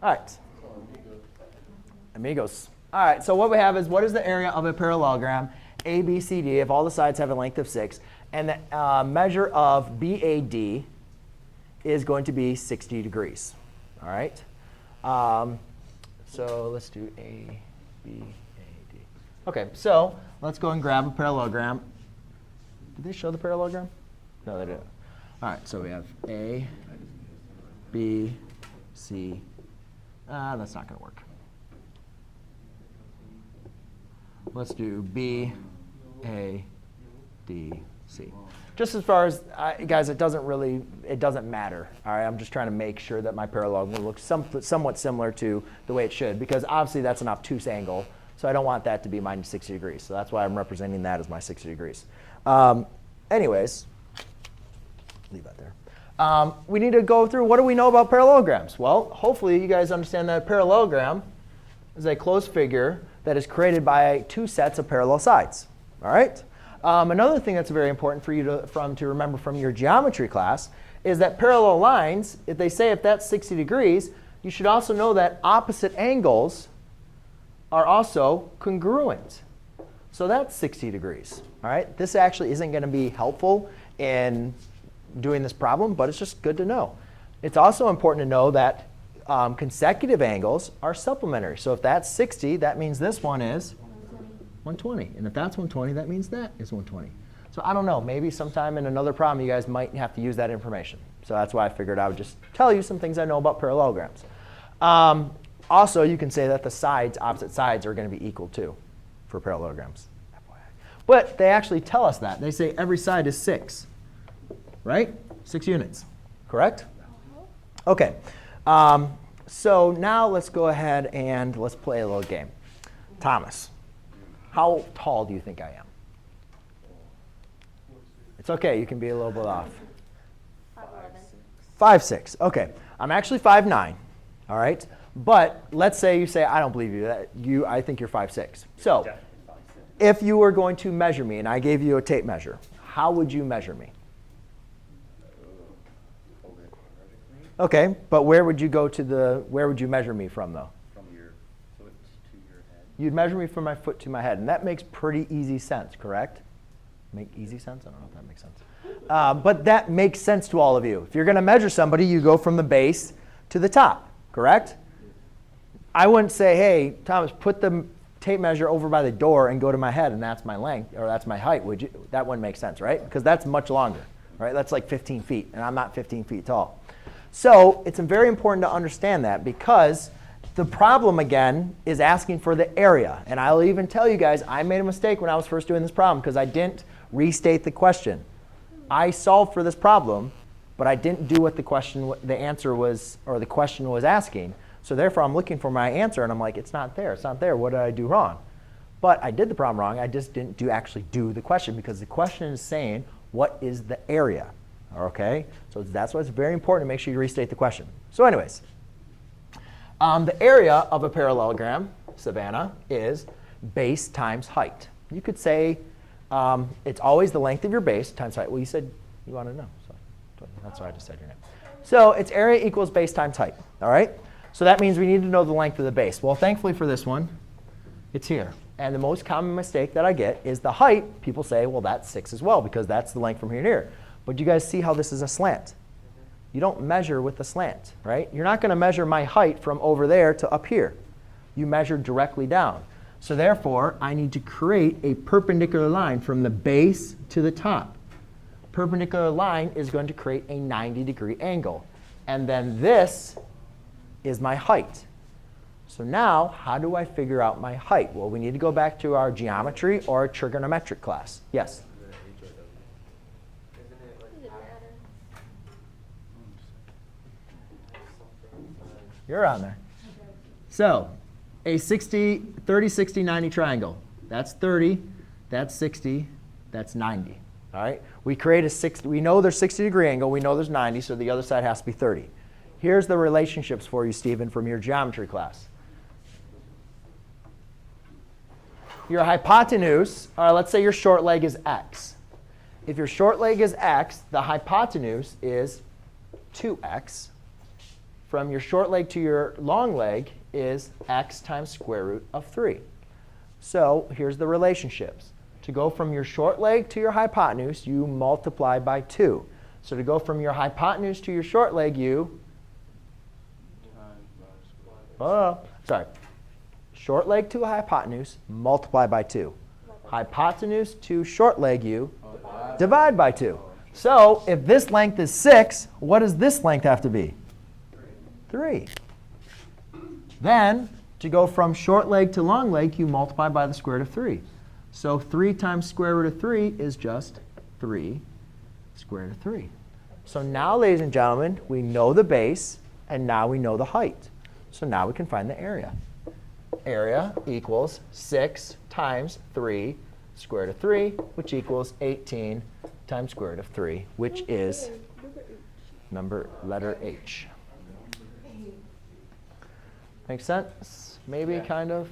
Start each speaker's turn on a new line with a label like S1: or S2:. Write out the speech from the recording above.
S1: All right. Amigos. All right, so what we have is what is the area of a parallelogram ABCD if all the sides have a length of 6, and the measure of BAD is going to be 60 degrees. All right? So let's do ABAD. OK, so let's go and grab a parallelogram. Did they show the parallelogram? No, they didn't. All right, so we have A, B, C. That's not going to work. Let's do B, A, D, C. Just as far as, guys, it doesn't matter. All right, I'm just trying to make sure that my parallelogram looks somewhat similar to the way it should, because obviously that's an obtuse angle. So I don't want that to be minus 60 degrees. So that's why I'm representing that as my 60 degrees. Anyways, leave that there. We need to go through what do we know about parallelograms? Well, hopefully you guys understand that a parallelogram is a closed figure that is created by two sets of parallel sides. All right? Another thing that's very important for you to remember from your geometry class is that parallel lines, if they say if that's 60 degrees, you should also know that opposite angles are also congruent. So that's 60 degrees. All right? This actually isn't going to be helpful in doing this problem, but it's just good to know. It's also important to know that consecutive angles are supplementary. So if that's 60, that means this one is 120. And if that's 120, that means that is 120. So I don't know. Maybe sometime in another problem, you guys might have to use that information. So that's why I figured I would just tell you some things I know about parallelograms. Also, you can say that the sides, opposite sides, are going to be equal too for parallelograms. But they actually tell us that. They say every side is 6, right? 6 units, correct? OK. So now let's go ahead and let's play a little game. Thomas, how tall do you think I am? It's OK. You can be a little bit off. 5'6". OK. I'm actually 5'9". All right. But let's say you say, I don't believe you. I think you're 5'6". So if you were going to measure me and I gave you a tape measure, how would you measure me? OK, but where would you go to where would you measure me from, though?
S2: From your foot to your head.
S1: You'd measure me from my foot to my head. And that makes pretty easy sense, correct? Make easy sense? I don't know if that makes sense. But that makes sense to all of you. If you're going to measure somebody, you go from the base to the top, correct? I wouldn't say, hey, Thomas, put the tape measure over by the door and go to my head, and that's my length, or that's my height. Would you? That wouldn't make sense, right? Because that's much longer, right? That's like 15 feet, and I'm not 15 feet tall. So it's very important to understand that, because the problem, again, is asking for the area. And I'll even tell you guys, I made a mistake when I was first doing this problem, because I didn't restate the question. I solved for this problem, but I didn't do what the answer was, or the question was asking. So therefore, I'm looking for my answer, and I'm like, it's not there. It's not there. What did I do wrong? But I did the problem wrong. I just didn't actually do the question, because the question is saying, what is the area? OK? So that's why it's very important to make sure you restate the question. So anyways, the area of a parallelogram, Savannah, is base times height. You could say it's always the length of your base times height. Well, you said you want to know. So that's why I just said your name. So it's area equals base times height. All right? So that means we need to know the length of the base. Well, thankfully for this one, it's here. And the most common mistake that I get is the height. People say, well, that's 6 as well, because that's the length from here to here. But you guys see how this is a slant. You don't measure with the slant, right? You're not going to measure my height from over there to up here. You measure directly down. So therefore, I need to create a perpendicular line from the base to the top. Perpendicular line is going to create a 90-degree angle. And then this is my height. So now, how do I figure out my height? Well, we need to go back to our geometry or trigonometric class. Yes? You're on there. So a 30, 60, 90 triangle. That's 30. That's 60. That's 90. All right? We create a 60. We know there's 60-degree angle. We know there's 90. So the other side has to be 30. Here's the relationships for you, Stephen, from your geometry class. Your hypotenuse, or let's say your short leg is x. If your short leg is x, the hypotenuse is 2x. from your short leg to your long leg is x times square root of 3. So here's the relationships. To go from your short leg to your hypotenuse, you multiply by 2. So to go from your hypotenuse to your short leg, you short leg to hypotenuse, multiply by 2. Hypotenuse to short leg, you divide by 2. So if this length is 6, what does this length have to be? 3. Then, to go from short leg to long leg, you multiply by the square root of 3. So 3 times square root of 3 is just 3 square root of 3. So now, ladies and gentlemen, we know the base, and now we know the height. So now we can find the area. Area equals 6 times 3 square root of 3, which equals 18 times square root of 3, which is letter H. Make sense? Maybe, kind of?